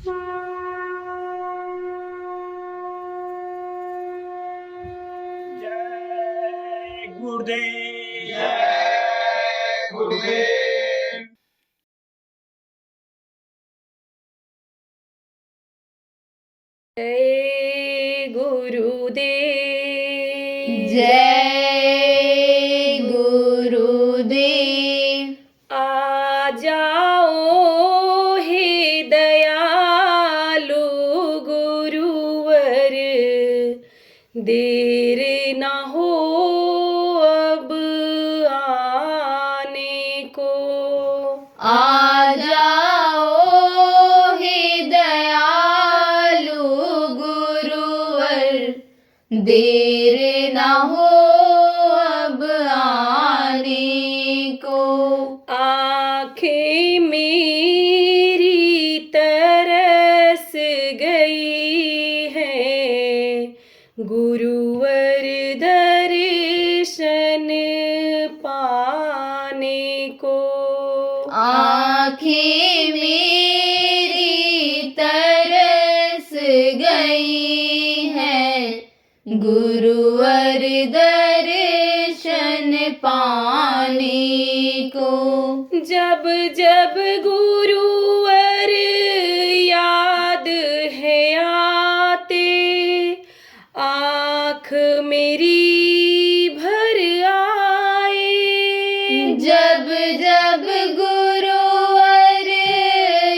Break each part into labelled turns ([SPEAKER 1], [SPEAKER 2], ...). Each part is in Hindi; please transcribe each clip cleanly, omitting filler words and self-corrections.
[SPEAKER 1] जय गुरुदेव।
[SPEAKER 2] जय गुरुदेव।
[SPEAKER 3] जय गुरुदेव।
[SPEAKER 4] जय गुरुदेव।
[SPEAKER 3] आ जाओ हे दयालु गुरुवर, देर न हो अब आने को।
[SPEAKER 4] आ जाओ हे दयालु गुरुवर, देर न हो अब आने को।
[SPEAKER 3] आँखें मेरी तरस गई है, गुरुवर दर्शन पाने को।
[SPEAKER 4] आँखें मेरी तरस गई है, गुरुवर दर्शन पाने को।
[SPEAKER 3] जब जब गुरुवर याद है आते, आँख मेरी भर आए।
[SPEAKER 4] जब जब गुरुवर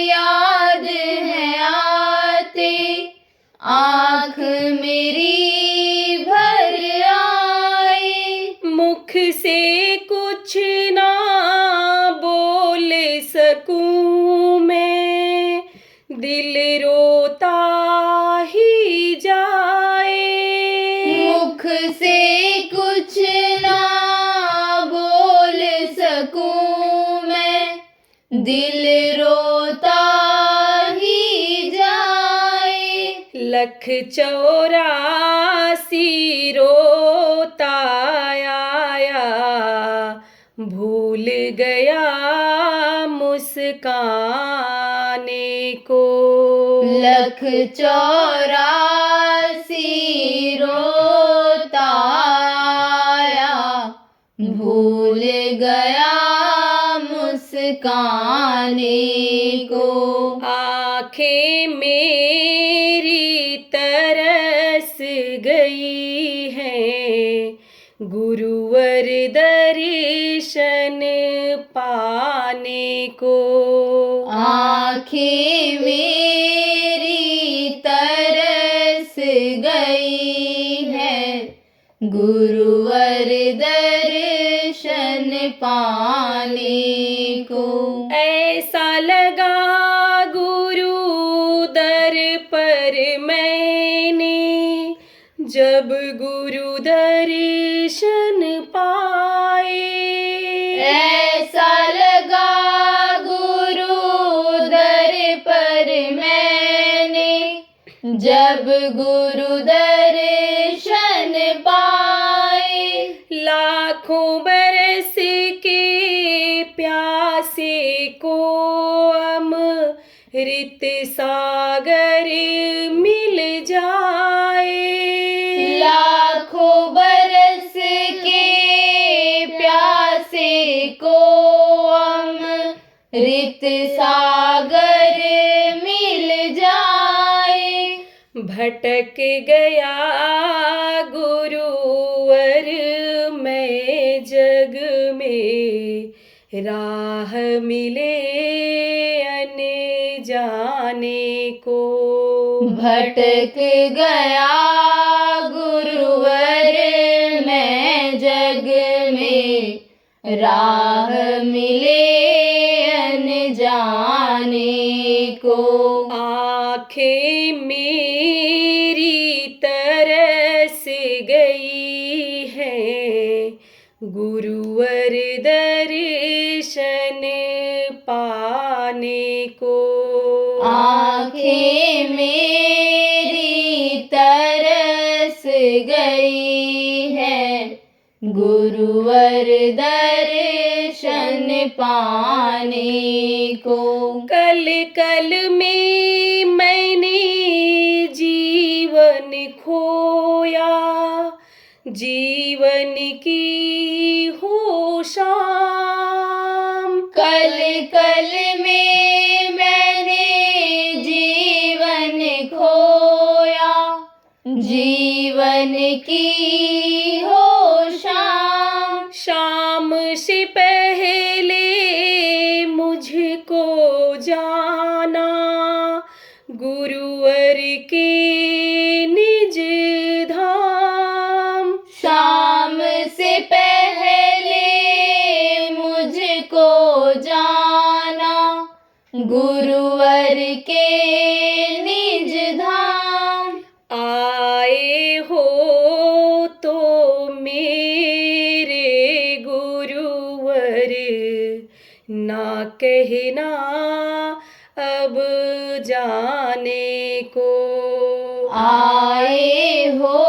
[SPEAKER 4] याद है आते, आँख मेरी भर आए।
[SPEAKER 3] मुख से कुछ ना बोल सकूं मैं, दिल रोता ही जाए।
[SPEAKER 4] मुख से कुछ ना बोल सकूं मैं, दिल रोता ही जाए। 184 रोता आया,
[SPEAKER 3] भूल गया मुस्काने को।
[SPEAKER 4] 184 रोता आया, भूल गया मुस्काने को।
[SPEAKER 3] आँखें मेरी तरस गई हैं, गुरुवर दर्शन पाने को।
[SPEAKER 4] आँखें मेरी तरस गई है, गुरुवर दर्शन पाने को।
[SPEAKER 3] ऐसा लगा गुरु दर पर मैंने, जब गुरु दर्शन पाए।
[SPEAKER 4] ऐसा लगा गुरु दर पर मैंने, जब गुरु दर्शन पाए।
[SPEAKER 3] लाखों बरस के प्यासे को अमृत सागर मिल जाए।
[SPEAKER 4] लाखों बरस के प्यासे को अमृत सागर मिल जाए।
[SPEAKER 3] भटक गया गुरुवर मैं जग में, राह मिले अनजाने को।
[SPEAKER 4] भटक गया गुरुवर मैं जग में, राह मिले अनजाने को।
[SPEAKER 3] आँखें मेरी तरस गई है, गुरुवर दर्शन पाने को।
[SPEAKER 4] आँखें मेरी तरस गई है, गुरुवर दर्शन पाने को।
[SPEAKER 3] कल कल में मैं जीवन की हो शाम।
[SPEAKER 4] कल कल में मैंने जीवन खोया, जीवन की हो शाम।
[SPEAKER 3] शाम से पहले मुझको जाना, गुरुवर के निज धाम।
[SPEAKER 4] शाम से पहले मुझको जाना, गुरुवर के निज धाम।
[SPEAKER 3] आए हो तो मेरे गुरुवर, ना कहना अब जाने को।
[SPEAKER 4] आए हो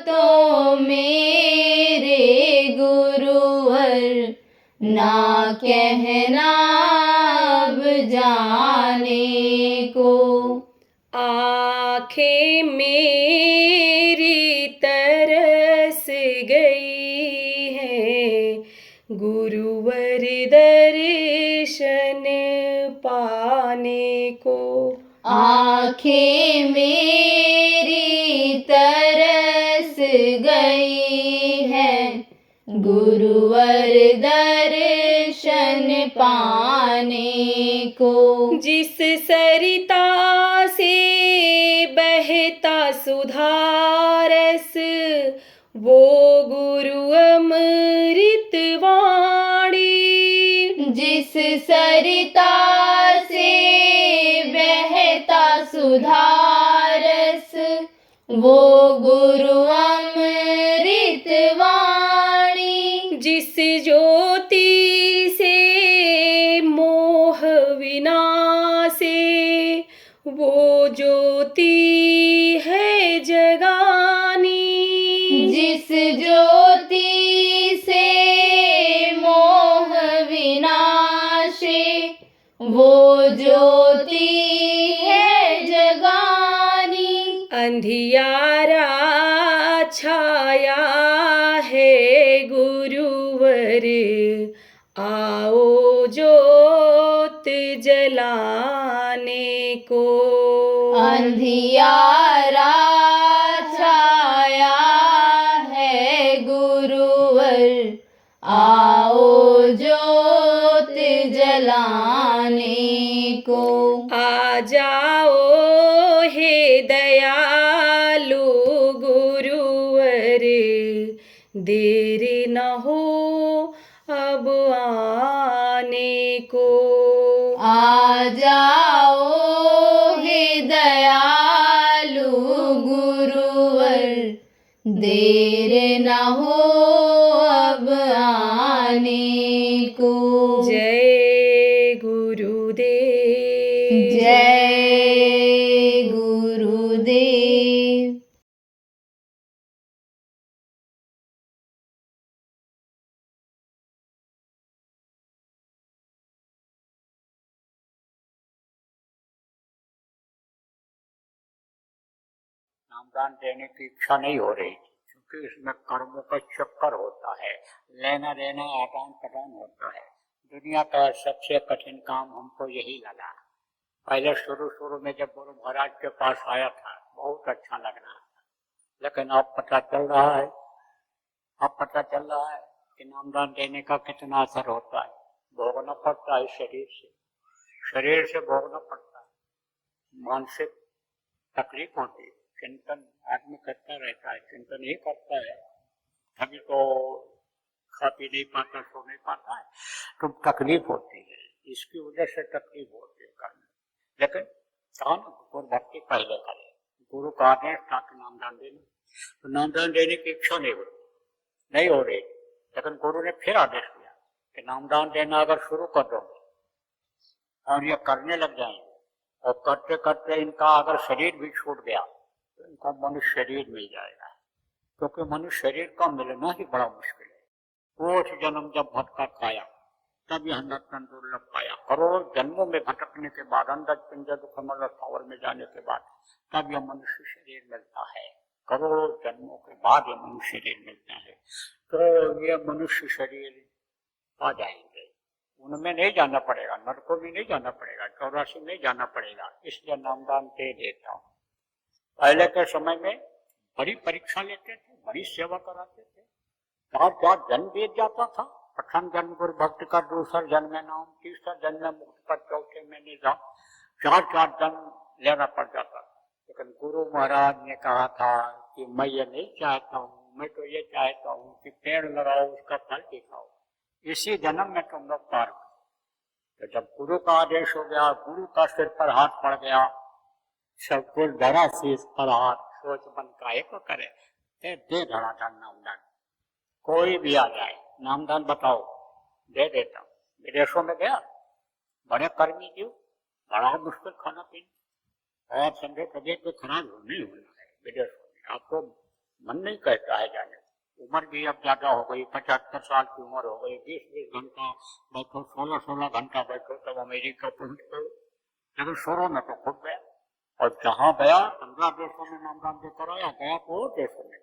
[SPEAKER 4] तो मेरे गुरुवर, ना कहना अब जाने को।
[SPEAKER 3] आँखें मेरी तरस गई हैं, गुरुवर दर्शन पाने को।
[SPEAKER 4] आँखें मेरी तरस गई हैं, गुरुवर दर्शन पाने को।
[SPEAKER 3] जिस सरिता से बहता सुधारस, वो गुरु अमृत वाणी।
[SPEAKER 4] जिस सरिता से बहता सुधारस, वो गुरु अमृत वाणी।
[SPEAKER 3] जिस ज्योति से मोह विनाशे, वो ज्योति है जगानी।
[SPEAKER 4] जिस ज्योति से मोह विनाशे, वो ज्योति है जगानी।
[SPEAKER 3] अंधियारा छाया है गुरुवर, आओ ज्योत जलाने को।
[SPEAKER 4] अंधियारा छाया है गुरुवर, आओ ज्योत जलाने को।
[SPEAKER 3] आ जाओ हे दयालु गुरुवर, देर न हो अब आने को।
[SPEAKER 4] आ जाओ हे दयालु गुरुवर, देर न हो अब आने को।
[SPEAKER 3] जय गुरुदेव।
[SPEAKER 4] जय गुरुदेव।
[SPEAKER 2] नामदान देने की इच्छा नहीं हो रही थी, क्योंकि इसमें कर्मों का चक्कर होता है, लेना देना आदान प्रदान होता है। दुनिया का सबसे कठिन काम हमको यही लगा। पहले शुरू में जब गुरु महाराज के पास आया था, बहुत अच्छा लग रहा था, लेकिन अब पता चल रहा है कि नामदान देने का कितना असर होता है। भोगना पड़ता है शरीर से भोगना पड़ता है। मानसिक तकलीफ होती है, चिंतन आदमी करता रहता है, चिंतन ही करता है, तभी तो खा पी नहीं पाता, सो नहीं पाता है, तो तकलीफ होती है। इसकी वजह से तकलीफ होती है करने। लेकिन गुरु भक्ति पहले करे, गुरु का आदेश था कि नामदान देना, तो नामदान देने की इच्छा नहीं हो रही, लेकिन गुरु ने फिर आदेश दिया कि नामदान देना अगर शुरू कर दोगे और ये करने लग जाएंगे, और करते करते इनका अगर शरीर भी छूट गया तो इनको मनुष्य शरीर मिल जाएगा, क्योंकि मनुष्य शरीर का मिलना ही बड़ा मुश्किल है। कोट जन्म जब भटका खाया, तब यह नर्तन दुर्लभ पाया। करोड़ जन्मों में भटकने के बाद, अंदर पिंजर दुखमल स्थावर में जाने के बाद, तब यह मनुष्य शरीर मिलता है। करोड़ों जन्मों के बाद ये मनुष्य शरीर मिलता है। तो ये मनुष्य शरीर पा जाएंगे, उनमें नहीं जाना पड़ेगा, नरकों में नहीं जाना पड़ेगा, 84 में जाना पड़ेगा। इसलिए नामदान दे देता हूँ। पहले के समय में बड़ी परीक्षा लेते थे, बड़ी सेवा कराते थे, 4 जन्म बीत जाता था। प्रथम जन्म गुरु भक्ति का, दूसरा जन्म में नाम, तीसरा जन्म में मुक्ति पर, चौथे में निजाम, 4 जन्म लेना पड़ जाता था। लेकिन गुरु महाराज ने कहा था कि मैं ये नहीं चाहता हूँ, मैं तो ये चाहता हूँ कि पेड़ लगाओ, उसका फल दिखाओ, इसी जन्म में तुम लोग पार करो। तो जब गुरु का आदेश हो गया, गुरु का सिर पर हाथ पड़ गया, सब कुछ धरा शीश पर हाथ, सोच बन का एक करे, दे धड़ाधड़ नामदान। कोई भी आ जाए, नामदान बताओ, दे देता हूँ। विदेशों में गया, बड़े कर्मी जीव, बड़ा मुश्किल खाना पीना, और समझो तबियत तो खराब नहीं होना है विदेशों में, आपको मन नहीं कहता है जाने। उम्र भी अब ज्यादा हो गई, 75 साल की उम्र हो गई, 20-20 घंटा बैठो, 16-16 घंटा बैठो, तब अमेरिका पहुंच गए। लेकिन शुरू में तो खुद गया, और जहां गया 15 देशों में नामदान देकर आया, गया तो देशों में।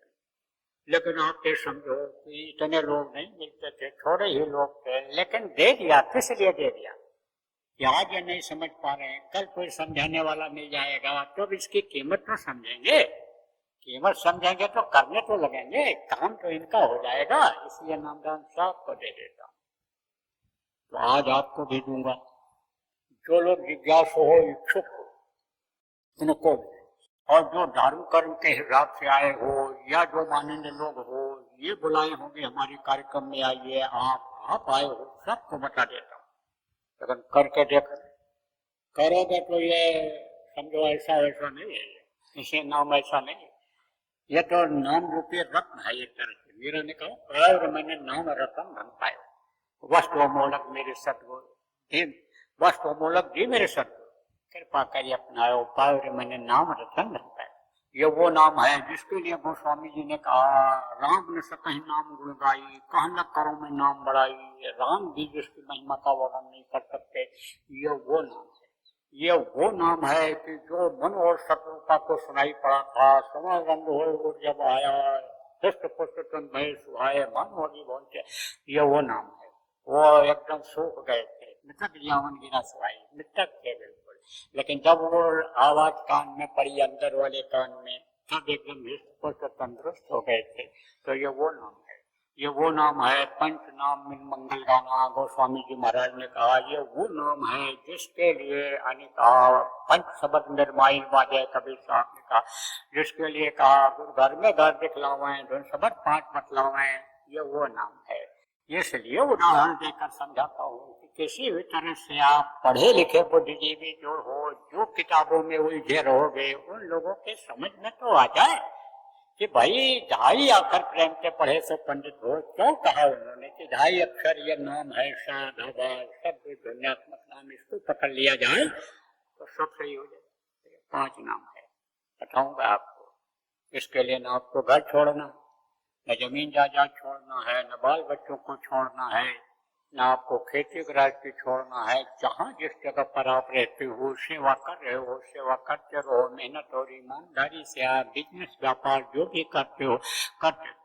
[SPEAKER 2] लेकिन आप ये समझो कि इतने लोग नहीं मिलते थे, थोड़े ही लोग थे, लेकिन दे दिया। किस लिए दे दिया कि आज ये नहीं समझ पा रहे हैं, कल कोई समझाने वाला मिल जाएगा, तो इसकी कीमत तो समझेंगे। कीमत समझेंगे तो करने तो लगेंगे, काम तो इनका हो जाएगा। इसलिए नामदान सबको दे देता हूँ। तो आज आपको भी दूंगा। जो लोग जिज्ञासु हो, इच्छुक हो, उनको भी, और जो धर्म कर्म के हिसाब से आए हो, या जो माननीय लोग हो, ये बुलाए होंगे हमारे कार्यक्रम में आइए, आप आए हो, सबको बता देता हूँ। लेकिन करके देख, करोगे तो ये समझो ऐसा वैसा नहीं है, इसे नाम ऐसा नहीं है, ये तो नाम रूपी रत्न है एक तरह से। मीरा ने कहा, और मैंने नाम रत्न धन पायो, वस्तु अमोलक मेरे सतगुरु, वस्तु अमोलक जी मेरे सतगुरु, कृपा करिए अपनायो, पायो मैंने नाम रत्न धन पायो। ये वो नाम है जिसके लिए गोस्वामी जी ने कहा, राम ने सकहि नाम गुण गाई, कह न करो मैं नाम बढ़ाई। राम भी जिसकी महिमा का वर्णन नहीं कर सकते, ये वो नाम है। ये वो नाम है कि जो मन और शत्रुता को सुनाई पड़ा था, समय रंग हो जब आया, पुष्ट पुष्ट तुम भय सुहाए, मन होगी बोलते, ये वो नाम है। वो एकदम सूख गए थे, मृतक यावन गिरा सुहाई, मृतक थे बिल्कुल। लेकिन जब वो आवाज कान में पड़ी, अंदर वाले कान में, तब एकदम पुष्ट तंदुरुस्त हो गए थे। तो ये वो नाम है, ये वो नाम है। पंच नाम में मंगल गाना, गोस्वामी जी महाराज ने कहा, ये वो नाम है जिसके लिए कहा, पंच शब्द निर्माइल बाजे, कबीर साहब ने कहा, जिसके लिए कहा, घर में घर दिखलावें, धुन शब्द 5 बतलावें, ये वो नाम है। इसलिए उदाहरण देकर समझाता हूँ कि किसी भी तरह से आप पढ़े लिखे बुद्धिजीवी जो हो, जो किताबों में उलझे रहोगे, उन लोगों के समझ में तो आ जाए कि भाई 2.5 अक्षर प्रेम से पढ़े से पंडित हो। क्यों कहा उन्होंने कि 2.5 अक्षर ये नाम है, सब ध्वन्यात्मक नाम, इसको पकड़ लिया जाए तो सब सही हो जाए। 5 नाम है, बताऊंगा आपको। इसके लिए ना आपको घर छोड़ना, न जमीन जायदाद छोड़ना है, न बाल बच्चों को छोड़ना है, न आपको खेती गृहस्थी छोड़ना है। जहाँ जिस जगह पर आप रहते हो, सेवा कर रहे हो, सेवा करते रहो, मेहनत और ईमानदारी से आप बिजनेस व्यापार जो भी करते हो करते।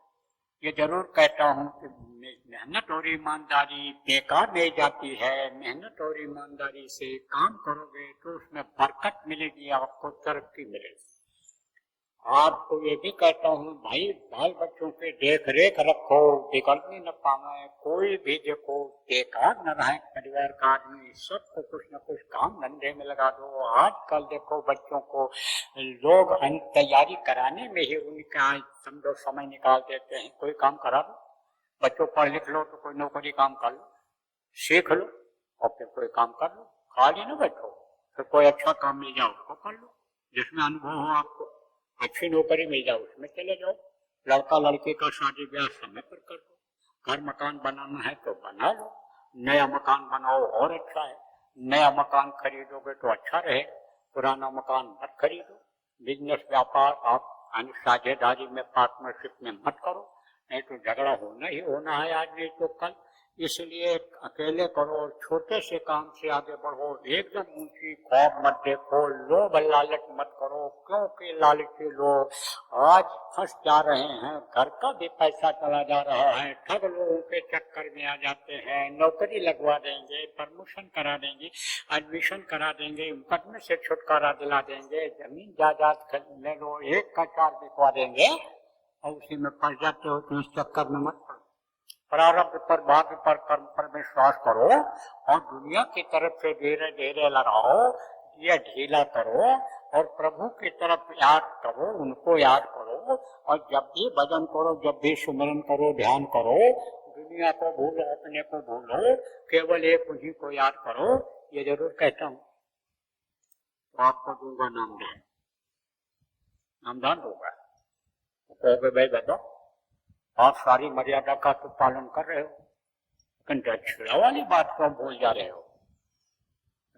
[SPEAKER 2] ये जरूर कहता हूँ कि मेहनत और ईमानदारी बेकार नहीं जाती है। मेहनत और ईमानदारी से काम करोगे तो उसमें बरकत मिलेगी, आपको तरक्की मिलेगी। आपको ये भी कहता हूँ भाई, बाल बच्चों के देख रेख रखो, बिगड़ने न पावे। कोई भी देखो बेकार न रहे परिवार का आदमी, सबको कुछ न कुछ काम धंधे में लगा दो। आजकल देखो बच्चों को लोग तैयारी कराने में ही उनका समझो समय निकाल देते हैं। कोई काम करा दो, बच्चों पढ़ लिख लो तो कोई नौकरी काम कर लो, सीख लो, और फिर कोई काम कर लो। खाली न बैठो, फिर कोई अच्छा काम मिल जाओ उसको कर लो, जिसमें अनुभव हो आपको। अच्छी नौकरी मिल जाओ उसमें चले जाओ। लड़का लड़की का शादी ब्याह समय पर कर दो। घर मकान बनाना है तो बना लो, नया मकान बनाओ और अच्छा है। नया मकान खरीदोगे तो अच्छा रहे, पुराना मकान मत खरीदो। बिजनेस व्यापार आप साझेदारी में, पार्टनरशिप में मत करो, नहीं तो झगड़ा होना ही होना है आज नहीं तो कल। इसलिए अकेले करो, छोटे से काम से आगे बढ़ो, एकदम ऊंची ख्वाब मत देखो, लोभ लालच मत करो, क्योंकि लालची लोग आज फंस जा रहे हैं, घर का भी पैसा चला जा रहा है, ठग लोगों के चक्कर में आ जाते हैं, नौकरी लगवा देंगे, प्रमोशन करा देंगे, एडमिशन करा देंगे, मुकदमे से छुटकारा दिला देंगे, जमीन जायदाद ले लो, एक का चार बिकवा देंगे और उसी में फंस जाते हो। तो इस चक्कर में मत पड़ो, प्रारब्ध पर, भाग्य पर, कर्म पर विश्वास करो और दुनिया की तरफ से धीरे धीरे लगाओ, ये ढीला करो और प्रभु की तरफ याद करो, उनको याद करो। और जब भी भजन करो, जब भी सुमरन करो, ध्यान करो, दुनिया को भूलो, अपने को भूलो, केवल एक उन्हीं को याद करो। ये जरूर कहता हूँ, तो आपको दूंगा नामदान, नामदान दूंगा। तो कहोगे भाई बताओ, आप सारी मर्यादा का तो पालन कर रहे हो, लेकिन दक्षिणा वाली बात को भूल जा रहे हो।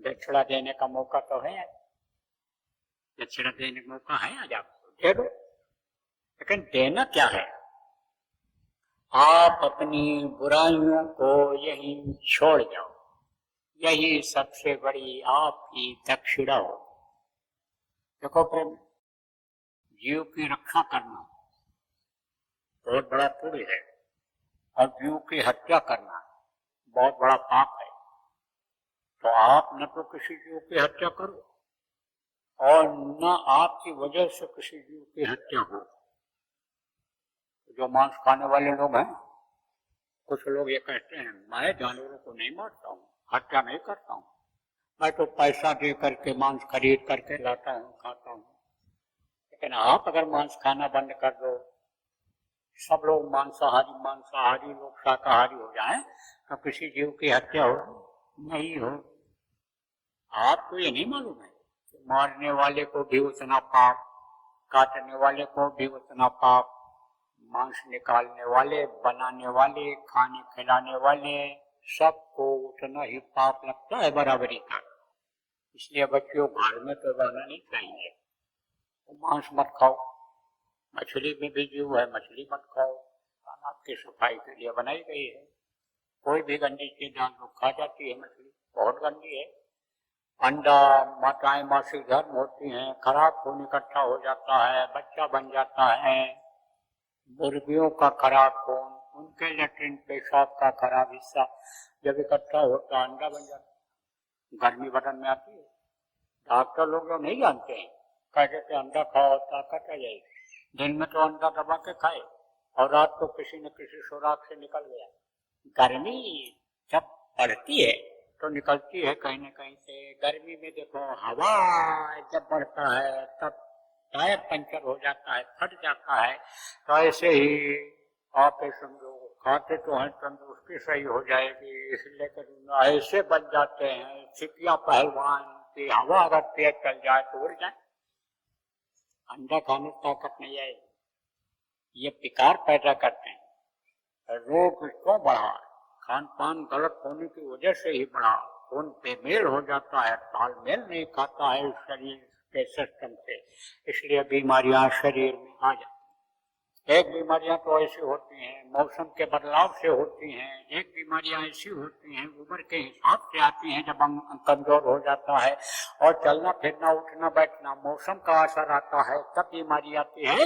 [SPEAKER 2] दक्षिणा देने का मौका तो है, दक्षिणा देने का मौका है, आज आपको दे दो। लेकिन देना क्या है? आप अपनी बुराइयों को यहीं छोड़ जाओ, यही सबसे बड़ी आपकी दक्षिणा हो। देखो प्रेम, जीव की रक्षा करना बहुत बड़ा पुण्य है और जीव की हत्या करना बहुत बड़ा पाप है। तो आप न तो किसी जीव की हत्या करो और न आपकी वजह से किसी जीव की हत्या हो। जो मांस खाने वाले लोग हैं, कुछ लोग ये कहते हैं मैं जानवरों को नहीं मारता हूँ, हत्या नहीं करता हूँ, मैं तो पैसा दे करके मांस खरीद करके लाता हूँ, खाता हूँ। लेकिन आप अगर मांस खाना बंद कर दो, सब लोग मांसाहारी लोग शाकाहारी हो जाएं, तो किसी जीव की हत्या हो नहीं हो। आपको ये नहीं मालूम है कि मारने वाले को भी उतना पाप, काटने वाले को भी उतना पाप, मांस निकालने वाले, बनाने वाले, खाने खिलाने वाले, सबको उतना ही पाप लगता है, बराबरी का। इसलिए बच्चों, घर में तो रहना नहीं चाहिए। तो मांस मत खाओ, मछली में भी जीव है, मछली मत खाओ, तालाब की सफाई के लिए बनाई गई है। कोई भी गंदी चीज डाल दो, खा जाती है मछली, बहुत गंदी है। अंडा, माताएं मासिक धर्म होती हैं, खराब खून इकट्ठा हो जाता है, बच्चा बन जाता है। मुर्गियों का खराब खून, उनके लेट्रिन पेशाब का खराब हिस्सा जब इकट्ठा होता, अंडा बन जाता है, गर्मी बदन में आती है। डॉक्टर लोग जो नहीं जानते हैं, कहते थे अंडा खाओ ताकत आ जाएगी। दिन में तो अंडा दबा के खाए और रात को किसी न किसी सुराख से निकल गया। गर्मी जब बढ़ती है तो निकलती है कहीं न कहीं से। गर्मी में देखो, हवा जब बढ़ता है तब टायर पंचर हो जाता है, फट जाता है। तो ऐसे ही आप समझो, खाते तो हैं तंदुरुस्ती सही हो जाएगी, इसलिए ऐसे बन जाते हैं सिपिया पहलवान की हवा अगर तेज चल जाए तो उड़ जाए। अंडा खाने ताकत नहीं आएगी, ये विकार पैदा करते हैं। रोग क्यों बढ़ा? खान पान गलत होने की वजह से ही बढ़ा। खून बेमेल हो जाता है, तालमेल नहीं खाता है शरीर के सिस्टम से, इसलिए बीमारियां शरीर में आ जाती। एक बीमारियां तो ऐसी होती हैं मौसम के बदलाव से होती हैं, एक बीमारियां ऐसी होती हैं उम्र के हिसाब से आती हैं, जब हम कमजोर हो जाता है और चलना फिरना उठना बैठना मौसम का असर आता है तब बीमारी आती है।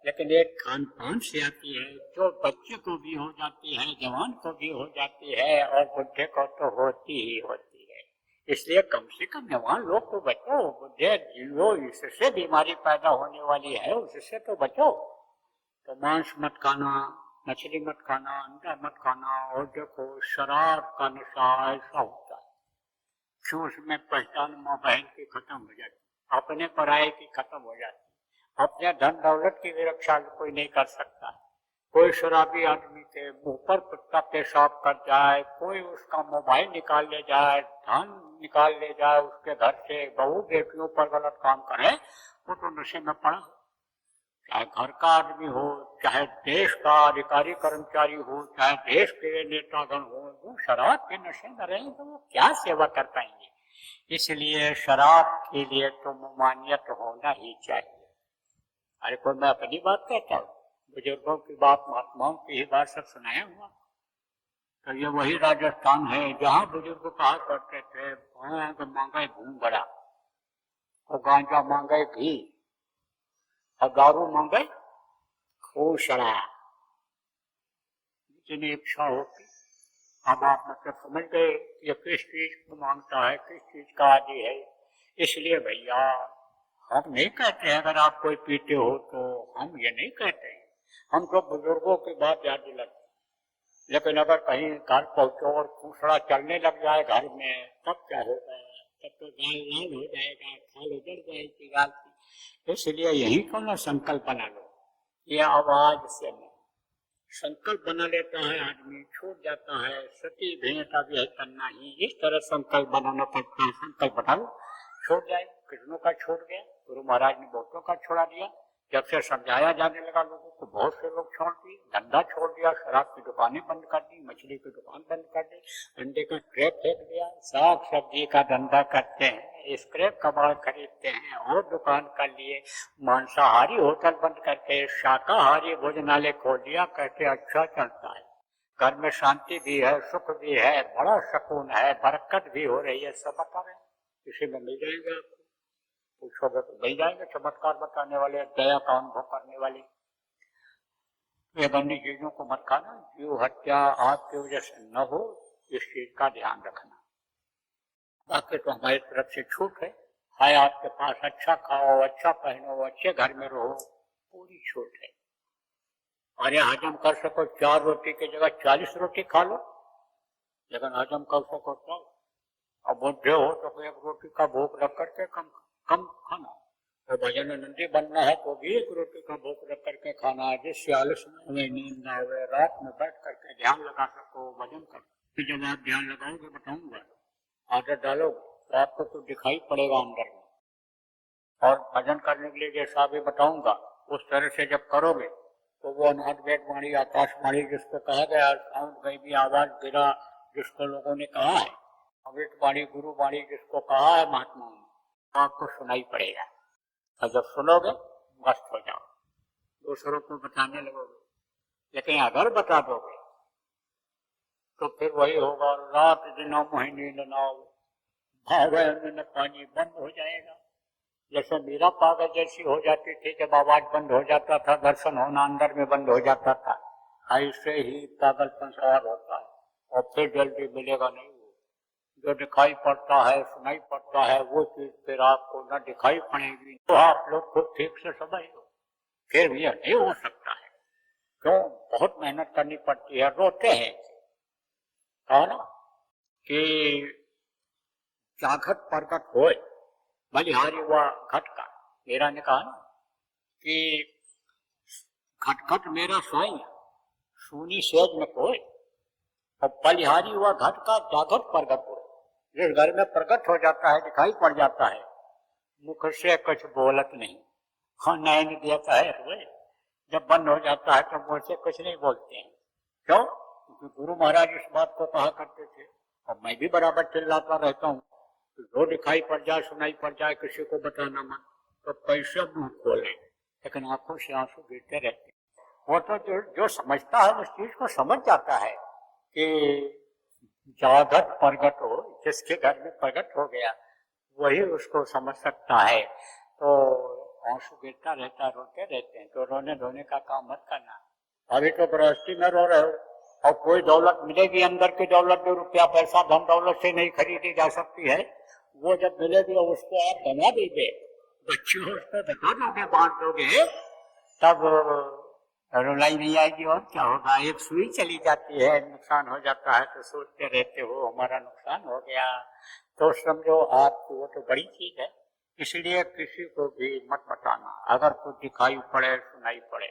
[SPEAKER 2] लेकिन एक खान पान से आती है जो बच्चे को भी हो जाती है, जवान को भी हो जाती है और बुढ़े को तो होती ही होती है। इसलिए कम से कम जवान लोग तो बचो, बुढ़े जियो, इससे बीमारी पैदा होने वाली है, उससे तो बचो। तो मांस मत खाना, मछली मत खाना, अंडा मत खाना। और देखो, शराब का नशा ऐसा होता है कि उसमें पहचान माँ बहन की खत्म हो जाती, अपने पराये की खत्म हो जाती, अपने धन दौलत की भी रक्षा कोई नहीं कर सकता। कोई शराबी आदमी के मुंह पर कुत्ता पेशाब कर जाए, कोई उसका मोबाइल निकाल ले जाए, धन निकाल ले जाए उसके घर से, बहू बेटियों पर गलत काम करे, वो तो नशे में पड़ा। चाहे घर का आदमी हो, चाहे देश का अधिकारी कर्मचारी हो, चाहे देश के नेतागण हो, वो शराब के नशे में रहेंगे तो वो क्या सेवा कर पाएंगे। इसलिए शराब के लिए तो ममानियत होना ही चाहिए। अरे कोई मैं अपनी बात कहता हूँ, बुजुर्गों की बात, महात्माओं की ही बात सब सुनाया हुआ। तो ये वही राजस्थान है जहाँ बुजुर्ग कहा करते थे भांग मांगे भूंगड़ा और गांजा मांगे घी और दारू मांगे खूसड़ा। जितनी इच्छा होती। अब आप मतलब समझ गए ये किस चीज को मांगता है, किस चीज का आदि है। इसलिए भैया हम नहीं कहते अगर आप कोई पीते हो तो हम ये नहीं कहते, हम तो बुजुर्गों की बात याद दिलाते। लेकिन अगर कहीं घर पहुंचो और दूसरा चलने लग जाए घर में तब क्या होगा, तब तो गाल लाल हो जाएगा, खाल उजड़ जाएगी गाल की। इसलिए यही को ना संकल्प बना लो, ये आवाज से नहीं। संकल्प बना लेता है आदमी, छूट जाता है। सती भेंट अब यह करना ही, इस तरह संकल्प बनाना पड़ता है। संकल्प बना लो, छूट जाए। कृष्णों का छूट गया, गुरु महाराज ने बहुतों का छोड़ा दिया। जब से समझाया जाने लगा लोगों को, बहुत से लोग छोड़ दिए, धंधा छोड़ दिया, शराब की दुकानें बंद कर दी, मछली की दुकान बंद कर दी, अंडे का ट्रैप फेंक दिया, साग सब्जी का धंधा करते हैं, स्क्रैप कबाड़ खरीदते हैं और दुकान कर लिए, मांसाहारी होटल बंद करके शाकाहारी भोजनालय खोल दिया, कहते अच्छा चलता है, घर में शांति भी है, सुख भी है, बड़ा सुकून है, बरकत भी हो रही है। सब बता रहे हैं, इसी में मिल जाएगा आपको, पूछोगे तो मिल जाएंगे चमत्कार बताने वाले, दया का अनुभव करने वाले। ये बंदी चीजों को मत खाना, जीव हत्या आपकी वजह से न हो, इस चीज का ध्यान रखना। बाकी तो हमारी तरफ से छूट है आपके पास, अच्छा खाओ, अच्छा पहनो, अच्छे घर में रहो, पूरी छूट है। और ये हजम कर सको 4 रोटी की जगह 40 रोटी खा लो, लेकिन हजम कर सको तो। अब बुढ़े हो तो 1 रोटी का भूख रख करके कम खाना, तो भजन नंदी बनना है तो भी 1 रोटी का भूख रख करके खाना है, जिससे आलस न हुए, नींद न हुए, रात में बैठ करके ध्यान लगा सको, भजन करो। जब आप ध्यान लगाओगे बताऊंगा, आदत डालोगे तो आपको तो दिखाई पड़ेगा अंदर में। और भजन करने के लिए जैसा भी बताऊंगा उस तरह से जब करोगे तो वो अनहद वेदवाणी, आकाशवाणी जिसको कहा गया, साउंड में भी आवाज गिरा जिसको लोगों ने कहा है, अमृतवाणी, गुरुवाणी जिसको कहा है महात्माओं ने, आपको सुनाई पड़ेगा। और जब सुनोगे मस्त हो जाओ, दूसरों को बताने लगोगे। लेकिन अगर बता दोगे तो फिर वही होगा, रात दिन मोहि नींद न आवे, भावे न पानी, बंद हो जाएगा। जैसे मीरा पागल जैसी हो जाती थी जब आवाज बंद हो जाता था, दर्शन होना अंदर में बंद हो जाता था, ऐसे ही पागलपन सवार होता है और फिर जल्दी मिलेगा नहीं। जो दिखाई पड़ता है, सुनाई पड़ता है, वो चीज फिर आपको न दिखाई पड़ेगी, तो आप लोग खुद ठीक से समझ लो। फिर भी यह नहीं हो सकता है, क्यों? बहुत मेहनत करनी पड़ती है, रोते हैं। कहा ना कि जागत प्रगट होए, बलिहारी हुआ घट का। मेरा ने कहा ना कि घट मेरा स्वाई, सुनी सेज में कोई, और बलिहारी हुआ घट का, जागत प्रगट हो। जिस घर में प्रकट हो जाता है, दिखाई पड़ जाता है, मुख से कुछ बोलत नहीं, हाँ नयन देता है वे, जब बंद हो जाता है तो मुंह से कुछ नहीं बोलते हैं। क्यों? क्योंकि गुरु महाराज इस बात को कहा करते थे, और मैं भी बराबर चिल्लाता रहता हूँ, जो दिखाई पड़ जाए, सुनाई पड़ जाए, किसी को बताना मत, तो कैसे मुंह खोले, लेकिन आंखों से आंसू गिरते रहते। वो तो जो समझता है उस चीज को समझ जाता है कि जागत प्रगट हो, जिसके घर में प्रगट हो गया वही उसको समझ सकता है। तो आंसू गिरता रहता, रोते रहते हैं, तो रोने धोने का काम मत करना। अभी तो गृहस्थी में रो रहे हो, और कोई दौलत मिलेगी, अंदर की दौलत जो रुपया पैसा धन दौलत से नहीं खरीदी जा सकती है, वो जब मिलेगी उसको आप बना दीजिए, बच्चों उसको बता दोगे, बांट दोगे, तब रुलाई नहीं आएगी। और क्या होगा, एक सुई चली जाती है, नुकसान हो जाता है तो सोचते रहते हो हमारा नुकसान हो गया, तो समझो आपको वो तो बड़ी चीज है। इसलिए किसी को भी मत बताना, अगर कुछ दिखाई पड़े, सुनाई पड़े।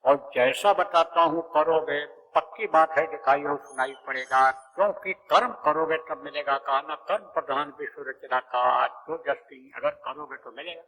[SPEAKER 2] और जैसा बताता हूँ करोगे, पक्की बात है दिखाई हो सुनाई पड़ेगा, क्योंकि कर्म करोगे तब मिलेगा। कहा ना, कर्म प्रधान विश्व रचना का, जो जस्ती अगर करोगे तो मिलेगा।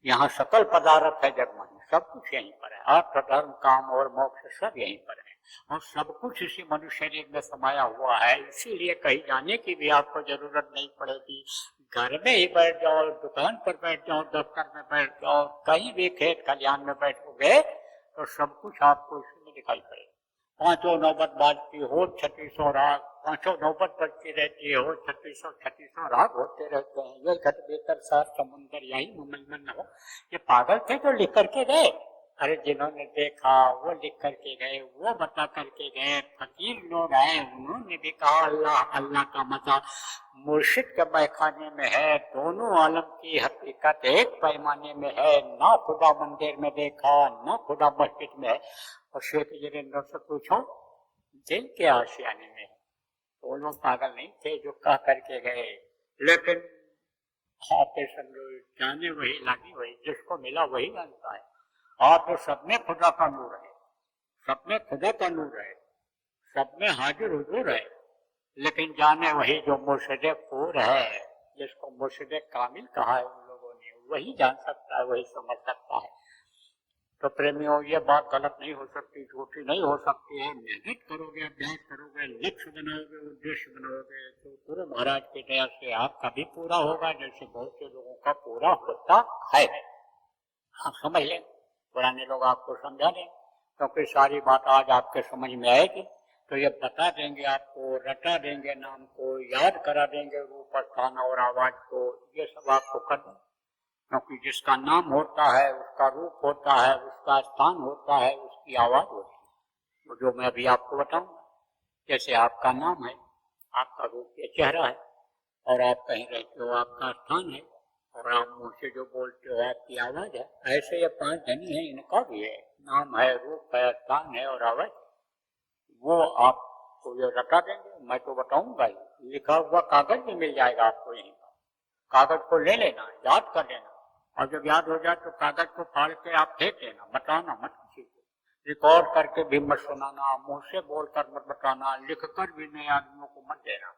[SPEAKER 2] यहाँ सकल पदार्थ है जग में, सब कुछ यहीं पर है, अर्थ धर्म काम और मोक्ष सब यहीं पर है, और सब कुछ इसी मनुष्य शरीर में समाया हुआ है। इसीलिए कहीं जाने की भी आपको जरूरत नहीं पड़ेगी, घर में ही बैठ जाओ, दुकान पर बैठ जाओ, दफ्तर में बैठ जाओ, कहीं भी खेत खलिहान में बैठोगे तो सब कुछ आपको इसमें दिखाई पड़ेगा। पांचों नौबत बाजती हो 3600 राग, पांचों नौबत बजती रहती हो 3600 राग होते रहते हैं। ये घट बेतर सार समुंदर यही मुमल हो। ये पागल थे जो लिख करके गए। अरे जिन्होंने देखा वो लिख करके गए, वो बता करके गए। फकीर लोग आए, उन्होंने भी कहा अल्लाह अल्लाह का मजा मुर्शिद के बहखाने में है। दोनों आलम की हकीकत एक पैमाने में है। ना खुदा मंदिर में देखा, ना खुदा मस्जिद में है। और शेख जिरेंद्र से पूछो दिल के आशियाने में है। तो वो लोग पागल नहीं थे जो कह करके गए। लेकिन हाफिज जाने वही लागी वही, जिसको मिला वही जानता है। आप तो सब में खुदा का नूर है, सब में खुदा का नूर है, सब में हाजिर हुजूर है। लेकिन जाने वही जो मुर्शिद पूर है, जिसको मुर्शिद कामिल कहा है उन लोगों ने, वही जान सकता है, वही समझ सकता है। तो प्रेमियों, ये बात गलत नहीं हो सकती, झूठी नहीं हो सकती है। मेहनत करोगे, अभ्यास करोगे, लक्ष्य बनाओगे, उद्देश्य बनाओगे, तो गुरु महाराज की दया से आपका भी पूरा होगा, जैसे बहुत से लोगों का पूरा होता है। आप समझ लें, पुराने लोग आपको समझा दें, क्योंकि सारी बात आज आपके समझ में आएगी। तो ये बता देंगे आपको, रटा देंगे नाम को, याद करा देंगे रूप स्थान और आवाज को। ये सब आपको कर दें, क्योंकि जिसका नाम होता है उसका रूप होता है, उसका स्थान होता है, उसकी आवाज होती है। तो जो मैं अभी आपको बताऊंगा, जैसे आपका नाम है, आपका रूप ये चेहरा है, और आप कहीं रहते हो आपका स्थान है, और आप मुंह से जो बोलते हो आपकी आवाज है। ऐसे ये 5 धनी है, इनका भी है, नाम है, रूप है, स्थान है और आवाज। वो आपको ये रटा देंगे, मैं तो बताऊंगा ही। लिखा हुआ कागज भी मिल जाएगा आपको यहीं पर। कागज को ले लेना, याद कर लेना, और जब याद हो जाए तो कागज को फाड़ के आप फेंक देना, बताना मत किसी को। रिकॉर्ड करके भी मत सुनाना, मुंह से बोलकर मत बताना, लिख कर भी नए आदमियों को मत देना।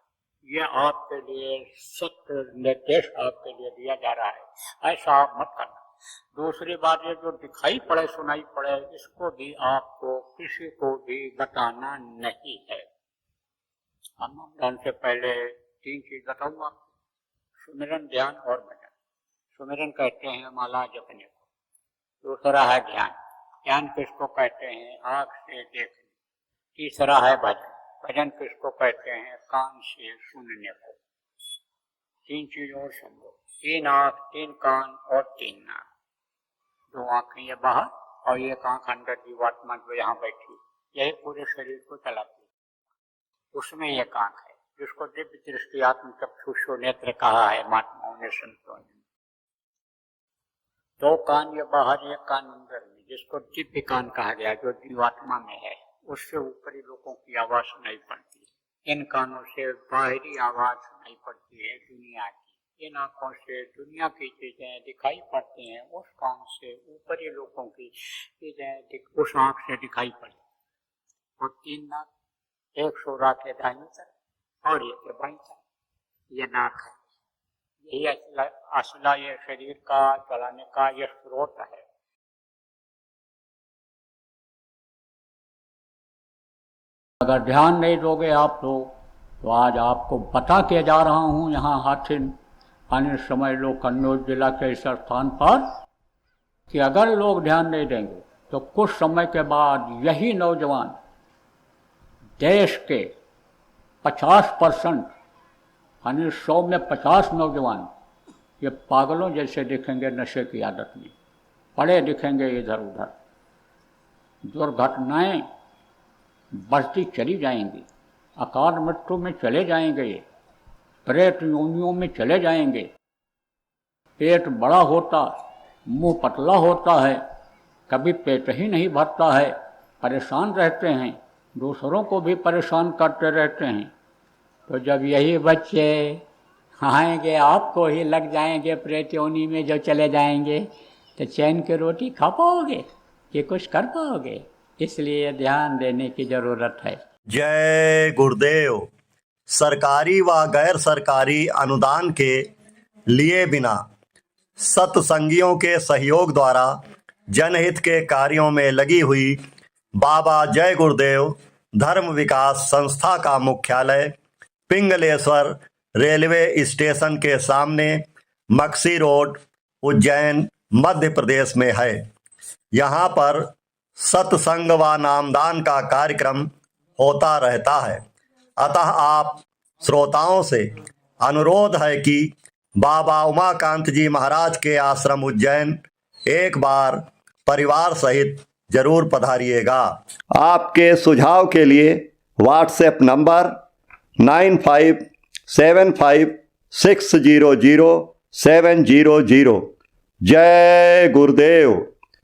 [SPEAKER 2] ये आपके लिए सख्त निर्देश आपके लिए दिया जा रहा है, ऐसा आप मत करना। दूसरी बात, ये जो दिखाई पड़े सुनाई पड़े, इसको भी आपको किसी को भी बताना नहीं है। हम से पहले 3 चीज बताऊंगा, सुमिरन, ध्यान और भजन। सुमिरन कहते हैं माला जपने को। दूसरा है ध्यान, ध्यान किसको कहते हैं, आंख से देखने। तीसरा है भजन, भजन किसको कहते हैं, कान से सुनने को। 3 चीज और समझो, 3 आंख, 3 कान और 3 नाक। 2 आंखें ये बाहर और 1 आंख अंदर, जीवात्मा जो यहाँ बैठी, यही पूरे शरीर को चलाती है। उसमें 1 आंख है, जिसको दिव्य दृष्टि आत्म चक्षुषो नेत्र कहा है महात्माओं ने, संतों ने। 2 कान ये बाहर, 1 कान अंदर में, जिसको दिव्य कान कहा गया, जो जीवात्मा में है। उससे ऊपरी लोगों की आवाज सुनाई पड़ती है। इन कानों से बाहरी आवाज सुनाई पड़ती है दुनिया की। इन आंखों से दुनिया की चीजें दिखाई पड़ती हैं। उस कान से ऊपरी लोगों की चीजें उस आंख से दिखाई पड़ती। और 3 नाक, 1 शोरा के दाहिनी तरफ और 1 के बाईं तरफ, ये नाक है। यही असला ये शरीर का चलाने का ये स्रोत है। अगर ध्यान नहीं दोगे आप लोग, तो आज आपको बता के जा रहा हूं यहाँ हाथिन आने समझ लो कन्नौज जिला के इस स्थान पर, कि अगर लोग ध्यान नहीं देंगे तो कुछ समय के बाद यही नौजवान देश के 50% यानी 100 में 50 नौजवान ये पागलों जैसे दिखेंगे, नशे की आदत में पड़े दिखेंगे इधर उधर। दुर्घटनाएं बढ़ती चली जाएंगी, अकाल मृत्यु में चले जाएंगे, प्रेत योनियों में चले जाएंगे। पेट बड़ा होता, मुंह पतला होता है, कभी पेट ही नहीं भरता है, परेशान रहते हैं, दूसरों को भी परेशान करते रहते हैं। तो जब यही बच्चे आएंगे, आपको ही लग जाएंगे प्रेत योनि में जो चले जाएंगे, तो चैन की रोटी खा पाओगे कि कुछ कर पाओगे? इसलिए ध्यान देने की जरूरत है।
[SPEAKER 1] जय गुरुदेव। सरकारी व गैर सरकारी अनुदान के लिए बिना सत्संगियों के सहयोग द्वारा जनहित के कार्यों में लगी हुई बाबा जय गुरुदेव धर्म विकास संस्था का मुख्यालय पिंगलेश्वर रेलवे स्टेशन के सामने मक्सी रोड, उज्जैन, मध्य प्रदेश में है। यहाँ पर सत्संग व नामदान का कार्यक्रम होता रहता है। अतः आप श्रोताओं से अनुरोध है कि बाबा उमाकांत जी महाराज के आश्रम उज्जैन एक बार परिवार सहित जरूर पधारिएगा। आपके सुझाव के लिए व्हाट्सएप नंबर 9575600700। जय गुरुदेव।